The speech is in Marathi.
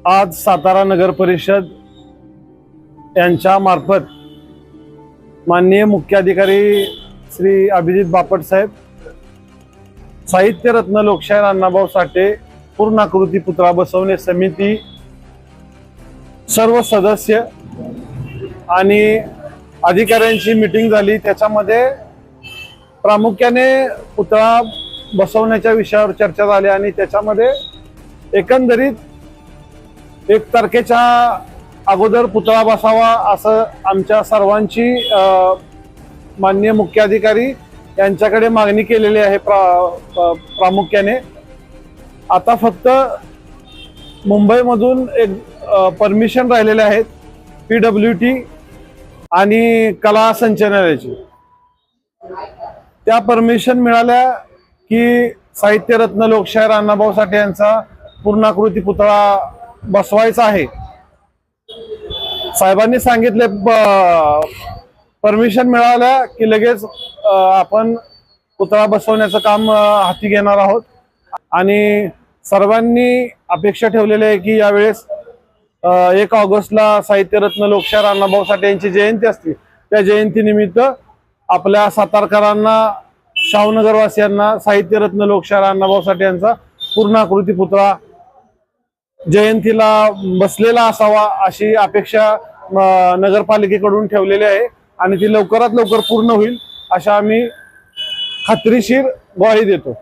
आज सातारा नगर परिषद यांच्या मार्फत माननीय मुख्याधिकारी श्री अभिजित बापट साहेब, साहित्यरत्न लोकशाहीर अण्णाभाऊ साठे पूर्णाकृती पुतळा बसवणे समिती सर्व सदस्य आणि अधिकाऱ्यांची मीटिंग झाली। त्याच्यामध्ये प्रामुख्याने पुतळा बसवण्याच्या विषयावर चर्चा झाली आणि त्याच्यामध्ये एकंदरीत 1 तारखेच्या अगोदर पुतळा बसावा असं आमच्या सर्वांची माननीय मुख्याधिकारी यांच्याकडे मागणी केलेली आहे। प्रामुख्याने आता फक्त मुंबईमधून एक परमिशन राहिलेले आहेत, PWT आणि कला संचालनालयाची। त्या परमिशन मिळाल्या की साहित्यरत्न लोकशाहीर अण्णाभाऊ साठे यांचा पूर्णाकृती पुतळा बसवायचा आहे। साहेबांनी सांगितले परमिशन मिळाल्या की लगेच आपण पुतळा बसवण्याचं काम हाती घेणार आहोत आणि सर्वांनी अपेक्षा ठेवलेली आहे की यावेळेस 1 ऑगस्टला साहित्यरत्न लोकशाहीर अण्णाभाऊ साठे यांची जयंती असते। त्या जयंतीनिमित्त आपल्या सातारकरांना, शाहूनगरवासियांना साहित्यरत्न लोकशाहीर अण्णाभाऊ साठे यांचा पूर्णाकृती पुतळा जयंतीला बसलेला असावा अशी अपेक्षा नगरपालिकेकडून ठेवलेली आहे आणि ती लवकरात लवकर पूर्ण होईल अशा आम्ही खात्रीशीर ग्वाही देतो।